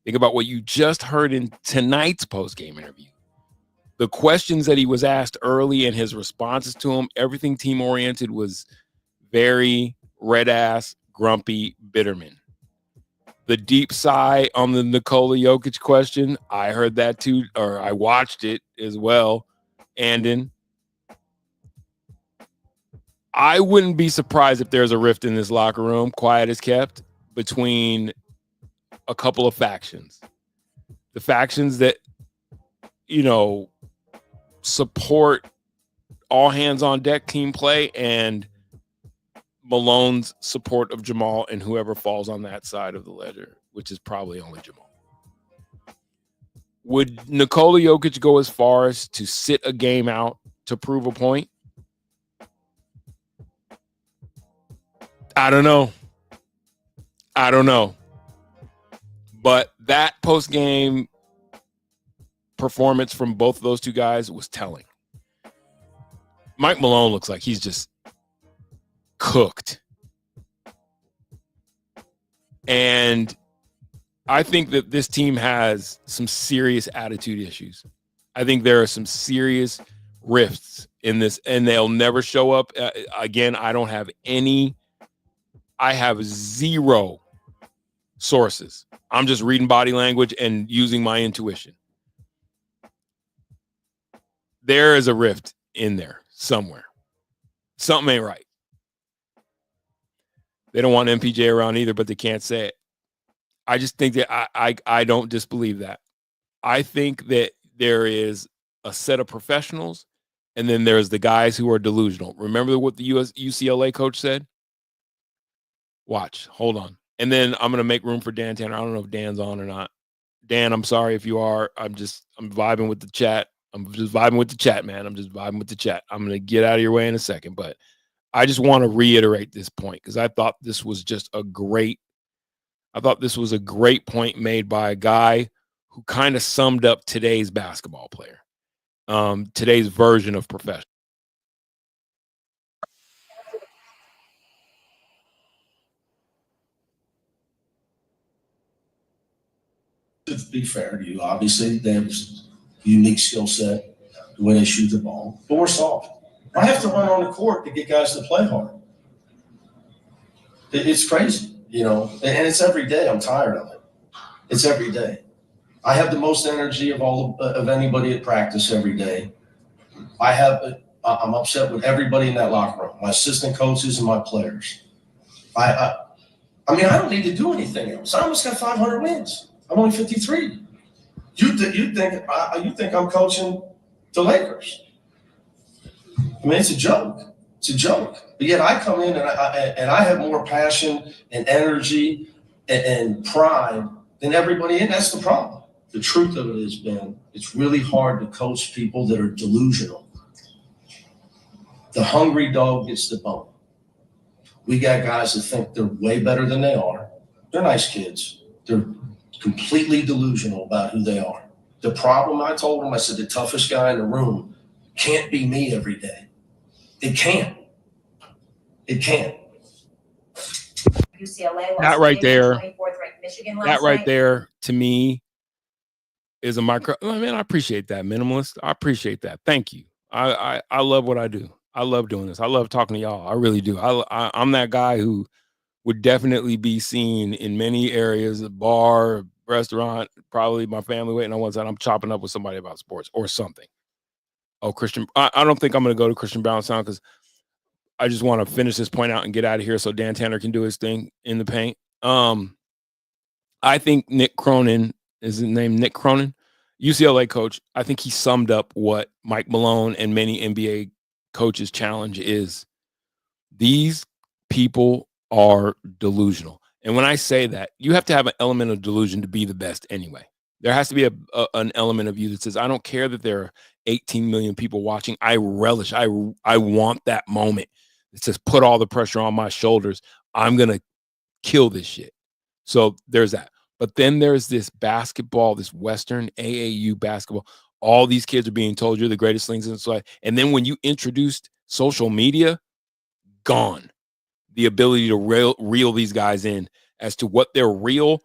Think about what you just heard in tonight's post-game interview. The questions that he was asked early and his responses to them, everything team-oriented was very red-ass, grumpy Bitterman. The deep sigh on the Nikola Jokic question, I heard that too, or I watched it as well. Andon, I wouldn't be surprised if there's a rift in this locker room, quiet as kept, between a couple of factions. The factions that, support all hands on deck team play, and Malone's support of Jamal and whoever falls on that side of the ledger, which is probably only Jamal. Would Nikola Jokic go as far as to sit a game out to prove a point? I don't know. But that post-game performance from both of those two guys was telling. Mike Malone looks like he's just cooked. And I think that this team has some serious attitude issues. I think there are some serious rifts in this, and they'll never show up. Again, I have zero sources. I'm just reading body language and using my intuition. There is a rift in there somewhere. Something ain't right. They don't want MPJ around either, but they can't say it. I just think that I don't disbelieve that. I think that there is a set of professionals, and then there's the guys who are delusional. Remember what the UCLA coach said? Watch. Hold on. And then I'm going to make room for Dan Tanner. I don't know if Dan's on or not. Dan, I'm sorry if you are. I'm vibing with the chat. I'm just vibing with the chat, man. I'm just vibing with the chat. I'm going to get out of your way in a second, but I just want to reiterate this point because I thought this was a great point made by a guy who kind of summed up today's basketball player, today's version of professional. To be fair to you, obviously they have a unique skill set, the way they shoot the ball, but we're soft. I have to run on the court to get guys to play hard. It's crazy, and it's every day. I'm tired of it. It's every day. I have the most energy of anybody at practice every day. I'm upset with everybody in that locker room, my assistant coaches and my players. I don't need to do anything else. I almost got 500 wins. I'm only 53. You think I'm coaching the Lakers? It's a joke. It's a joke. But yet I come in and I have more passion and energy and pride than everybody, and that's the problem. The truth of it is, Ben, it's really hard to coach people that are delusional. The hungry dog gets the bone. We got guys that think they're way better than they are. They're nice kids. They're completely delusional about who they are. The problem, I told them, I said, the toughest guy in the room can't be me every day. It can't. It can't. UCLA That right there. 24th ranked Michigan last That right night. there, to me, is a micro. I mean, I appreciate that, minimalist. I appreciate that. Thank you. I love what I do. I love doing this. I love talking to y'all. I really do. I'm that guy who would definitely be seen in many areas, a bar, restaurant, probably my family waiting on one side. I'm chopping up with somebody about sports or something. Oh, Christian. I don't think I'm going to go to Christian Brown sound because I just want to finish this point out and get out of here so Dan Tanner can do his thing in the paint. I think Nick Cronin, is his name Nick Cronin, UCLA coach, I think he summed up what Mike Malone and many NBA coaches' challenge is. These people are delusional. And when I say that, you have to have an element of delusion to be the best anyway. There has to be an element of you that says, I don't care that there are 18 million people watching. I relish. I want that moment. It says, put all the pressure on my shoulders. I'm going to kill this shit. So there's that. But then there's this basketball, this Western AAU basketball. All these kids are being told you're the greatest things in this life. And then when you introduced social media, gone. The ability to reel these guys in as to what their real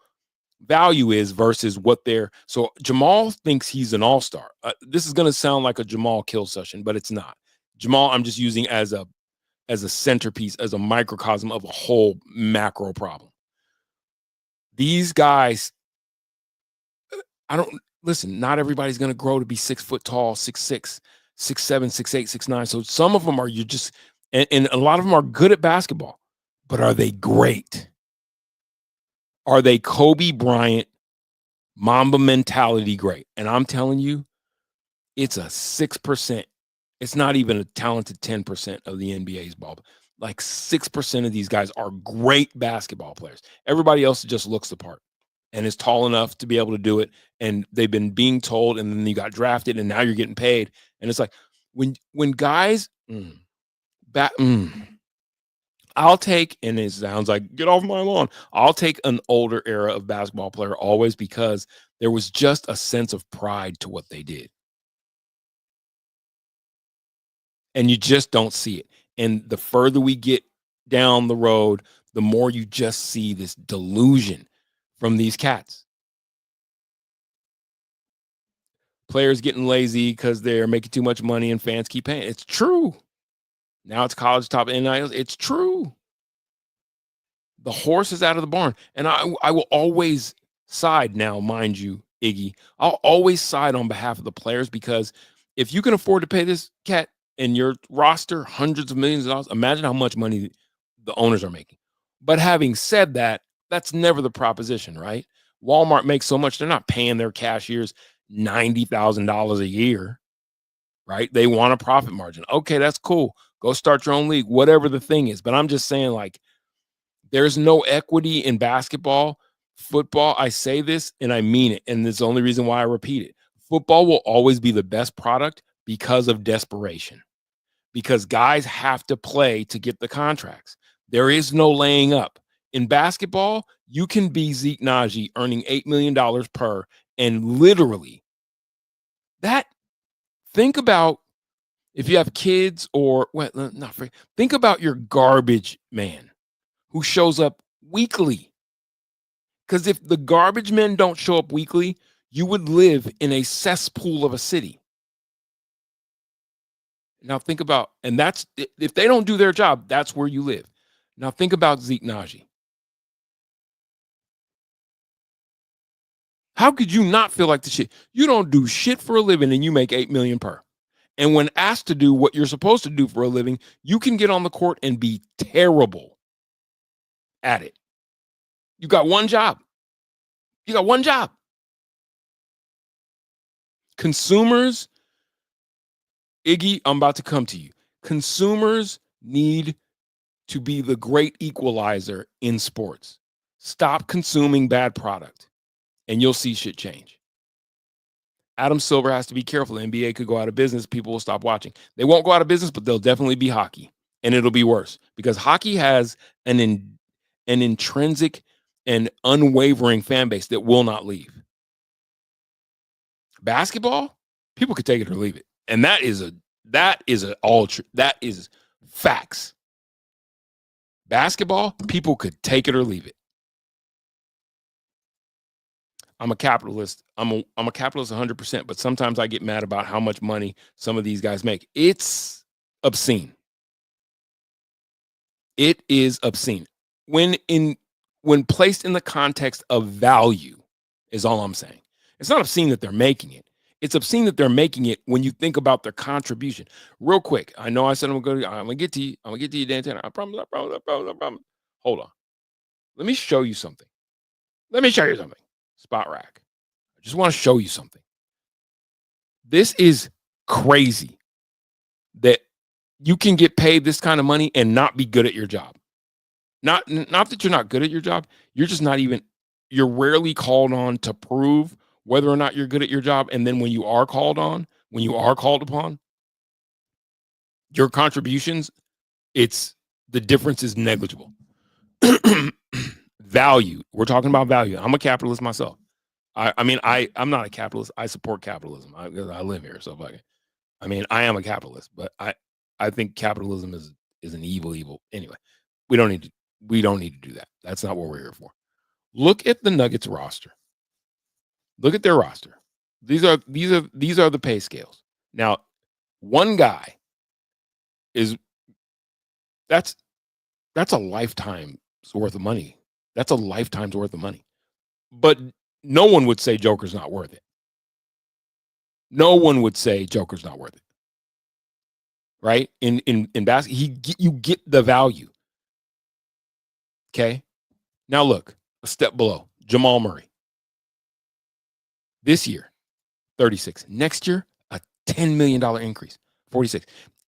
value is versus what their. So Jamal thinks he's an all-star. This is going to sound like a Jamal kill session, but it's not. Jamal, I'm just using as a centerpiece, as a microcosm of a whole macro problem. These guys, not everybody's going to grow to be 6 foot tall, 6'6", 6'7", 6'8", 6'9". So some of them are, you're just And a lot of them are good at basketball, but are they great? Are they Kobe Bryant, Mamba mentality great? And I'm telling you, it's a 6%. It's not even a talented 10% of the NBA's ball. Like 6% of these guys are great basketball players. Everybody else just looks the part and is tall enough to be able to do it. And they've been being told, and then you got drafted, and now you're getting paid. And it's like when guys I'll take, and it sounds like get off my lawn. I'll take an older era of basketball player always, because there was just a sense of pride to what they did. And you just don't see it. And the further we get down the road, the more you just see this delusion from these cats. Players getting lazy because they're making too much money and fans keep paying. It's true. Now it's college top NILs. It's true. The horse is out of the barn. And I will always side now, mind you, Iggy. I'll always side on behalf of the players, because if you can afford to pay this cat in your roster hundreds of millions of dollars, imagine how much money the owners are making. But having said that, that's never the proposition, right? Walmart makes so much, they're not paying their cashiers $90,000 a year, right? They want a profit margin. Okay, that's cool. Go start your own league, whatever the thing is. But I'm just saying, like, there's no equity in basketball. Football, I say this and I mean it, and it's the only reason why I repeat it. Football will always be the best product because of desperation, because guys have to play to get the contracts. There is no laying up. In basketball, you can be Zeke Naji earning $8 million per, and literally that, think about if you have kids, or think about your garbage man who shows up weekly. Because if the garbage men don't show up weekly, you would live in a cesspool of a city. Now think about, and that's, if they don't do their job, that's where you live. Now think about Zeke Naji. How could you not feel like the shit? You don't do shit for a living and you make $8 million per. And when asked to do what you're supposed to do for a living, you can get on the court and be terrible at it. You got one job. You got one job. Consumers, Iggy, I'm about to come to you. Consumers need to be the great equalizer in sports. Stop consuming bad product, and you'll see shit change. Adam Silver has to be careful. The NBA could go out of business. People will stop watching. They won't go out of business, but they'll definitely be hockey, and it'll be worse, because hockey has an intrinsic and unwavering fan base that will not leave. Basketball, people could take it or leave it, and that is facts. Basketball, people could take it or leave it. I'm a capitalist. I'm a capitalist 100%, but sometimes I get mad about how much money some of these guys make. It's obscene. It is obscene. When placed in the context of value is all I'm saying. It's not obscene that they're making it. It's obscene that they're making it when you think about their contribution. Real quick, I know I said I'm gonna get to you. I'm gonna get to you, Dan Tanner. I promise. Hold on. Let me show you something. Spot Rack. I just want to show you something. This is crazy that you can get paid this kind of money and not be good at your job. Not that you're not good at your job. You're just not even, you're rarely called on to prove whether or not you're good at your job. And then when you are called upon, your contributions, the difference is negligible. Value. We're talking about value. I'm a capitalist myself. I'm not a capitalist. I support capitalism. I live here. So I am a capitalist, but I think capitalism is an evil. Anyway, we don't need to do that. That's not what we're here for. Look at the Nuggets roster. Look at their roster. These are the pay scales. Now, one guy that's a lifetime's worth of money. That's a lifetime's worth of money. But no one would say Joker's not worth it. No one would say Joker's not worth it. right? In basketball, you get the value. Okay. Now look, a step below. Jamal Murray. This year, 36. Next year, a $10 million increase, 46.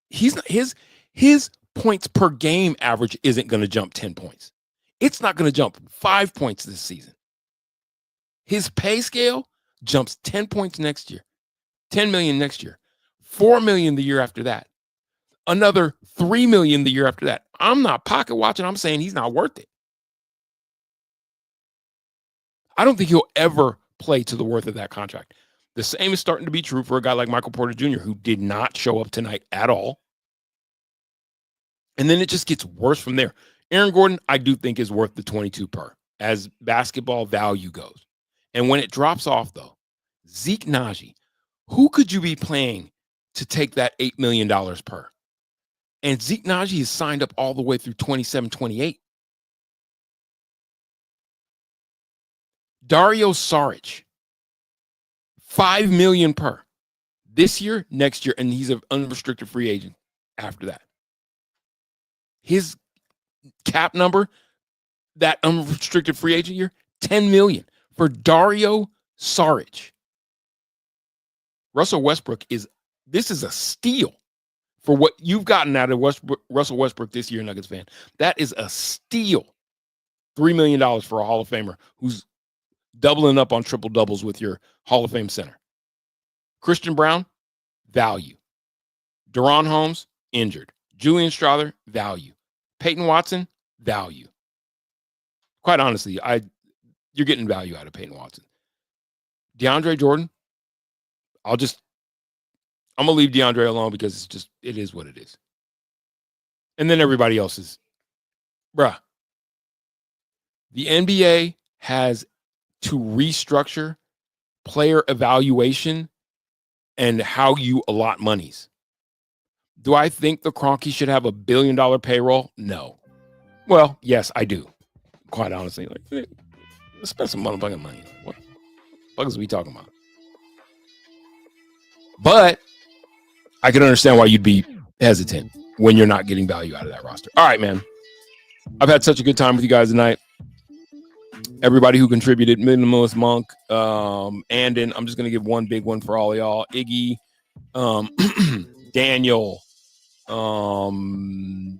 He's not, his points per game average isn't going to jump 10 points. It's not going to jump 5 points this season. His pay scale jumps 10 points next year, 10 million next year, 4 million the year after that, another 3 million the year after that. I'm not pocket watching. I'm saying he's not worth it. I don't think he'll ever play to the worth of that contract. The same is starting to be true for a guy like Michael Porter Jr., who did not show up tonight at all. And then it just gets worse from there. Aaron Gordon, I do think, is worth the 22 per as basketball value goes. And when it drops off, though, Zeke Naji, who could you be playing to take that $8 million per? And Zeke Naji is signed up all the way through 27, 28. Dario Saric, $5 million per this year, next year, and he's an unrestricted free agent after that. His cap number, that unrestricted free agent year, $10 million for Dario Saric. Russell Westbrook this is a steal for what you've gotten out of Russell Westbrook this year, Nuggets fan. That is a steal. $3 million for a Hall of Famer who's doubling up on triple doubles with your Hall of Fame center. Christian Brown, value. Deron Holmes, injured. Julian Strawther, value. Peyton Watson, value. Quite honestly, you're getting value out of Peyton Watson. DeAndre Jordan, I'm gonna leave DeAndre alone because it is what it is. And then everybody else is, bruh. The NBA has to restructure player evaluation and how you allot monies. Do I think the Kroenke should have $1 billion payroll? No. Well, yes, I do. Quite honestly, let's spend some motherfucking money. What the fuck is we talking about? But I can understand why you'd be hesitant when you're not getting value out of that roster. All right, man. I've had such a good time with you guys tonight. Everybody who contributed, Minimalist Monk, Andon. I'm just gonna give one big one for all of y'all. Iggy, Daniel, who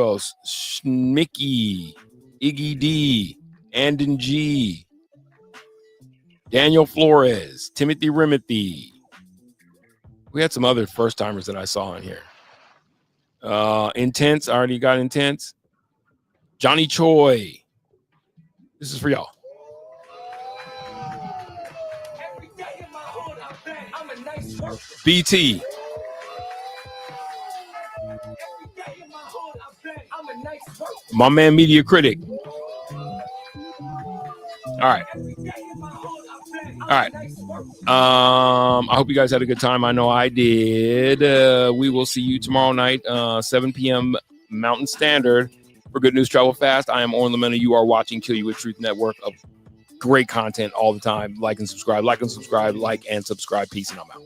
else? Mickey, Iggy D, Andon G, Daniel Flores, Timothy Rimothy. We had some other first timers that I saw in here. Intense, I already got Intense. Johnny Choi. This is for y'all. BT. My man, Media Critic. All right. I hope you guys had a good time. I know I did. We will see you tomorrow night, 7 p.m. Mountain Standard. For Good News Travel Fast, I am Oren Lamena. You are watching Kill You With Truth Network of great content all the time. Like and subscribe. Peace, and I'm out.